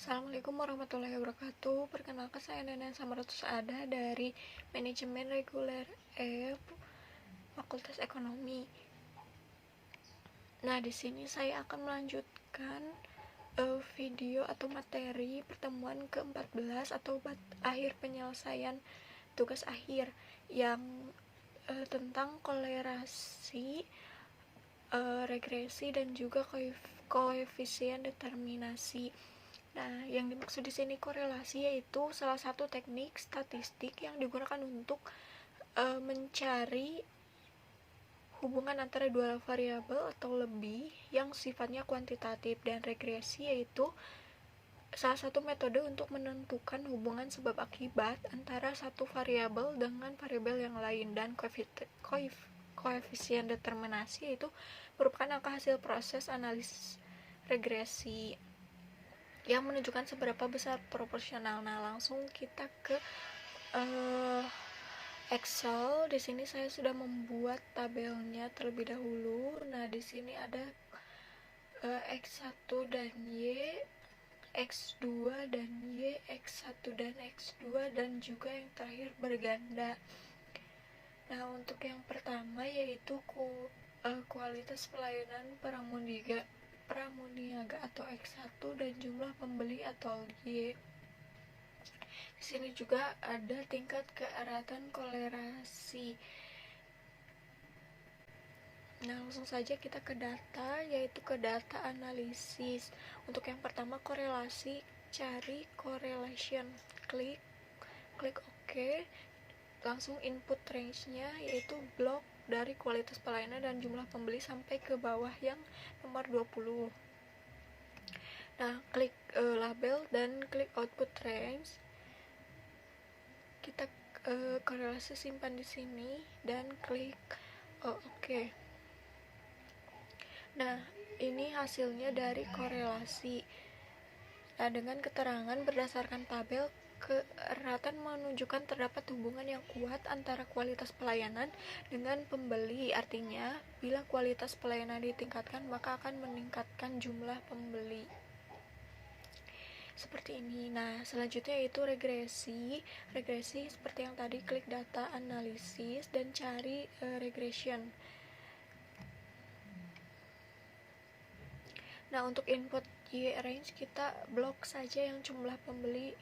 Assalamualaikum warahmatullahi wabarakatuh. Perkenalkan, saya Nenen Samaratus Ada dari Manajemen Reguler Fakultas Ekonomi. Nah, di sini saya akan melanjutkan video atau materi pertemuan ke-14 atau akhir penyelesaian tugas akhir yang tentang kolerasi, regresi, dan juga koefisien determinasi. Nah, yang dimaksud di sini korelasi yaitu salah satu teknik statistik yang digunakan untuk mencari hubungan antara dua variabel atau lebih yang sifatnya kuantitatif, dan regresi yaitu salah satu metode untuk menentukan hubungan sebab akibat antara satu variabel dengan variabel yang lain, dan koefisien determinasi yaitu merupakan angka hasil proses analisis regresi yang menunjukkan seberapa besar proporsional. Nah, langsung kita ke Excel. Di sini saya sudah membuat tabelnya terlebih dahulu. Nah, di sini ada X1 dan Y, X2 dan Y, X1 dan X2, dan juga yang terakhir berganda. Nah, untuk yang pertama yaitu kualitas pelayanan pramuniaga atau X1 dan jumlah pembeli atau Y. Di sini juga ada tingkat keeratan kolerasi. Nah, langsung saja kita ke data, yaitu ke data analisis. Untuk yang pertama korelasi, cari correlation, klik OK, langsung input range-nya yaitu blok dari kualitas pelayanan dan jumlah pembeli sampai ke bawah yang nomor 20. Nah, klik label dan klik output range. Kita korelasi simpan di sini dan klik OK. Nah, ini hasilnya dari korelasi. Nah, dengan keterangan berdasarkan tabel, keeratan menunjukkan terdapat hubungan yang kuat antara kualitas pelayanan dengan pembeli. Artinya, bila kualitas pelayanan ditingkatkan, maka akan meningkatkan jumlah pembeli. Seperti ini. Nah, selanjutnya yaitu regresi. Regresi seperti yang tadi, klik data analisis dan cari regression. Nah, untuk input Y range kita blok saja yang jumlah pembeli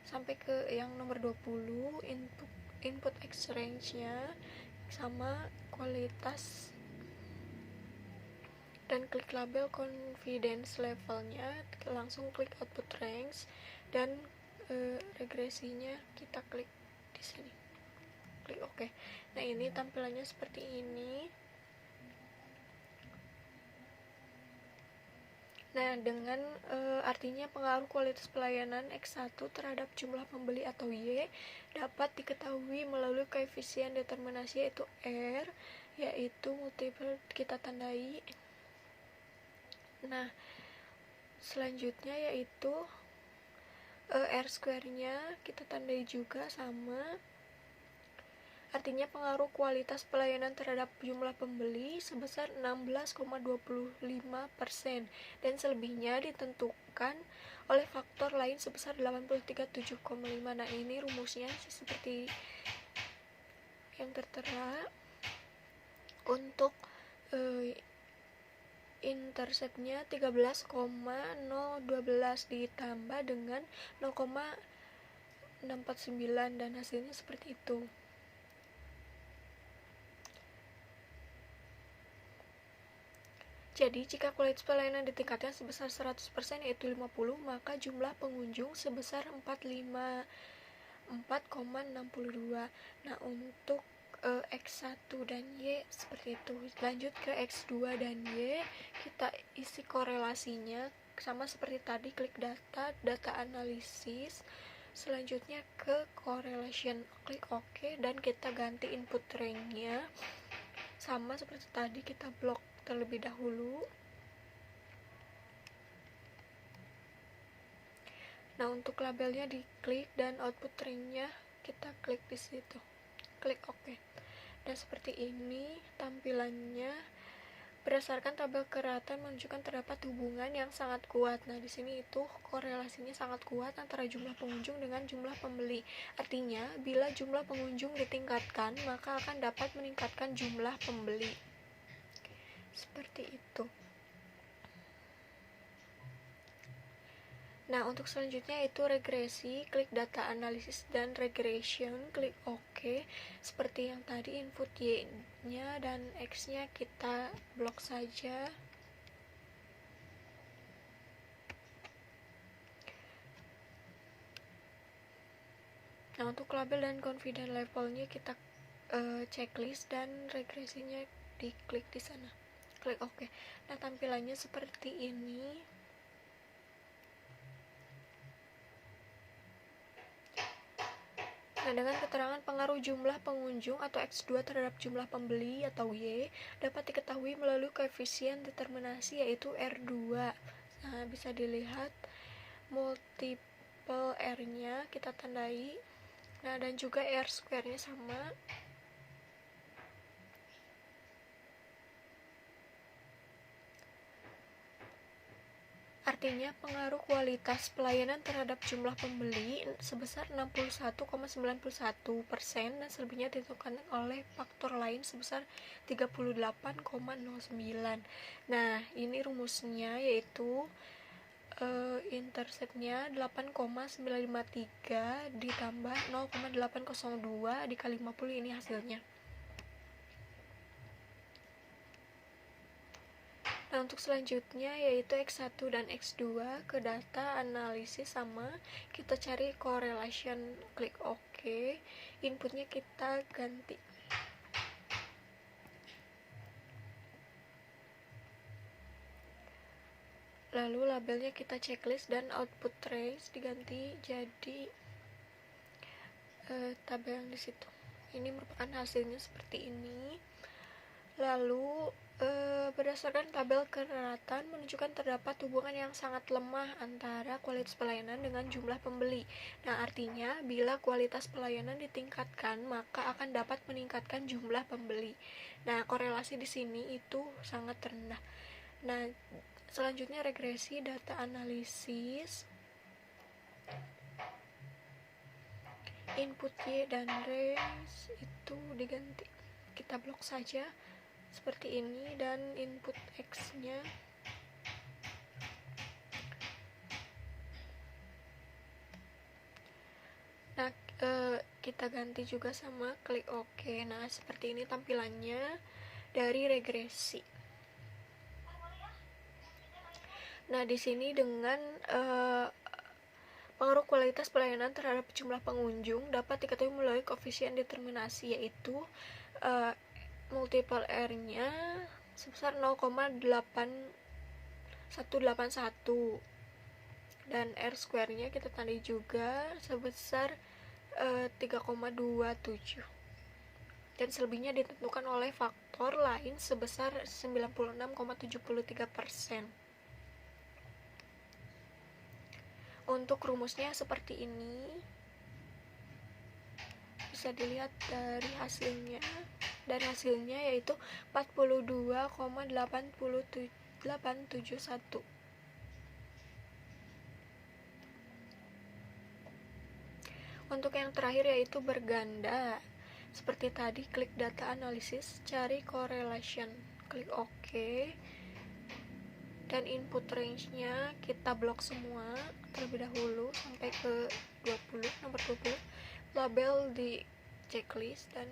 sampai ke yang nomor 20. Input X range-nya sama kualitas dan klik label confidence level-nya, langsung klik output range dan regresinya kita klik di sini. Klik OK. Nah, ini tampilannya seperti ini. Nah, dengan artinya pengaruh kualitas pelayanan X1 terhadap jumlah pembeli atau Y dapat diketahui melalui koefisien determinasi yaitu R, yaitu multiple kita tandai. Nah, selanjutnya yaitu R square-nya kita tandai juga sama. Artinya pengaruh kualitas pelayanan terhadap jumlah pembeli sebesar 16,25% dan selebihnya ditentukan oleh faktor lain sebesar 83,7,5. Nah, ini rumusnya seperti yang tertera. Untuk interceptnya 13,012 ditambah dengan 0,649 dan hasilnya seperti itu. Jadi, jika kualitas pelayanan ditingkatkan sebesar 100% yaitu 50, maka jumlah pengunjung sebesar 4,62. Nah, untuk X1 dan Y seperti itu. Lanjut ke X2 dan Y, kita isi korelasinya sama seperti tadi, klik data analisis. Selanjutnya ke correlation, klik OK dan kita ganti input range-nya. Sama seperti tadi, kita blok terlebih dahulu. Nah, untuk labelnya diklik dan output range-nya kita klik di situ. Klik OK. Dan seperti ini tampilannya Berdasarkan tabel keratan menunjukkan terdapat hubungan yang sangat kuat. Nah, di sini itu korelasinya sangat kuat antara jumlah pengunjung dengan jumlah pembeli. Artinya, bila jumlah pengunjung ditingkatkan, maka akan dapat meningkatkan jumlah pembeli. Seperti itu. Nah, untuk selanjutnya itu regresi, klik data analisis dan regression, klik OK. Seperti yang tadi, input Y-nya dan X-nya kita blok saja. Nah, untuk label dan confidence levelnya kita checklist dan regresinya diklik di sana. Klik OK. Nah, tampilannya seperti ini. Nah, dengan keterangan pengaruh jumlah pengunjung atau X2 terhadap jumlah pembeli atau Y dapat diketahui melalui koefisien determinasi yaitu R2. Nah, bisa dilihat multiple R-nya kita tandai. Nah, dan juga R square-nya sama. Artinya pengaruh kualitas pelayanan terhadap jumlah pembeli sebesar 61,91% dan selebihnya ditentukan oleh faktor lain sebesar 38,09. Nah, ini rumusnya yaitu interceptnya 8,953 ditambah 0,802 dikali 50, ini hasilnya. Nah, untuk selanjutnya yaitu X1 dan X2, ke data analisis sama, kita cari correlation, klik OK. Inputnya kita ganti. Lalu labelnya kita checklist dan output trace diganti jadi tabel yang di situ. Ini merupakan hasilnya seperti ini. Lalu berdasarkan tabel keratan menunjukkan terdapat hubungan yang sangat lemah antara kualitas pelayanan dengan jumlah pembeli. Nah, artinya bila kualitas pelayanan ditingkatkan, maka akan dapat meningkatkan jumlah pembeli. Nah, korelasi di sini itu sangat rendah. Nah, selanjutnya regresi data analisis. Input Y dan range itu diganti. Kita blok saja seperti ini, dan input X-nya nah kita ganti juga sama, klik OK. Nah, seperti ini tampilannya dari regresi. Nah, di sini dengan pengaruh kualitas pelayanan terhadap jumlah pengunjung dapat diketahui melalui koefisien determinasi yaitu multiple R-nya sebesar 0,8181 dan R square-nya kita tandai juga sebesar 3,27 dan selebihnya ditentukan oleh faktor lain sebesar 96,73%. Untuk rumusnya seperti ini, bisa dilihat dari hasilnya, dan hasilnya yaitu 42,871. Untuk yang terakhir yaitu berganda. Seperti tadi, klik data analisis, cari correlation, klik OK, dan input range-nya kita blok semua terlebih dahulu sampai ke 20, nomor 20. Label di checklist dan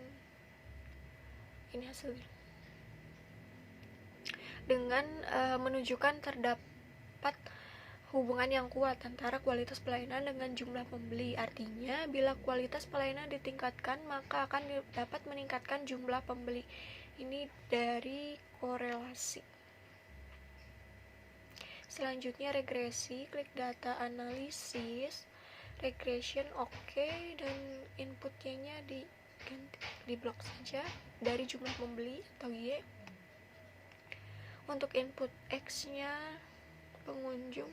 ini hasilnya. Dengan menunjukkan terdapat hubungan yang kuat antara kualitas pelayanan dengan jumlah pembeli. Artinya, bila kualitas pelayanan ditingkatkan, maka akan dapat meningkatkan jumlah pembeli. Ini dari korelasi. Selanjutnya regresi, klik data analisis, regression OK, dan inputnya di blok saja dari jumlah pembeli atau Y. Untuk input X-nya pengunjung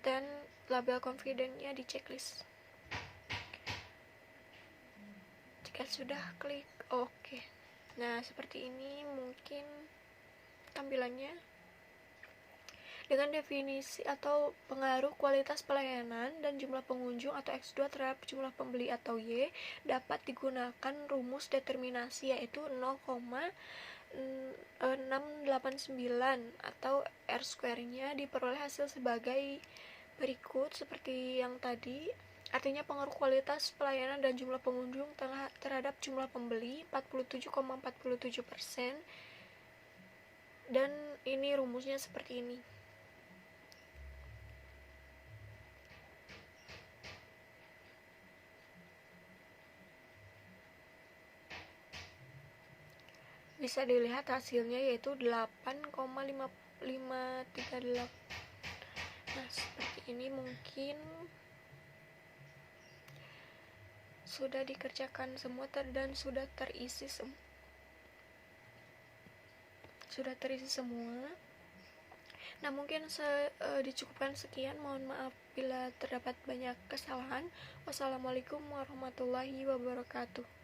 dan label confidence-nya di checklist. Jika sudah, klik OK. Nah, seperti ini mungkin tampilannya. Dengan definisi atau pengaruh kualitas pelayanan dan jumlah pengunjung atau X2 terhadap jumlah pembeli atau Y, dapat digunakan rumus determinasi yaitu 0,689 atau R square-nya diperoleh hasil sebagai berikut seperti yang tadi. Artinya pengaruh kualitas pelayanan dan jumlah pengunjung terhadap jumlah pembeli 47,47%, dan ini rumusnya seperti ini. Bisa dilihat hasilnya yaitu 8,538. Nah, seperti ini mungkin sudah dikerjakan semua dan sudah terisi semua. Nah, mungkin dicukupkan sekian. Mohon maaf bila terdapat banyak kesalahan. Wassalamualaikum warahmatullahi wabarakatuh.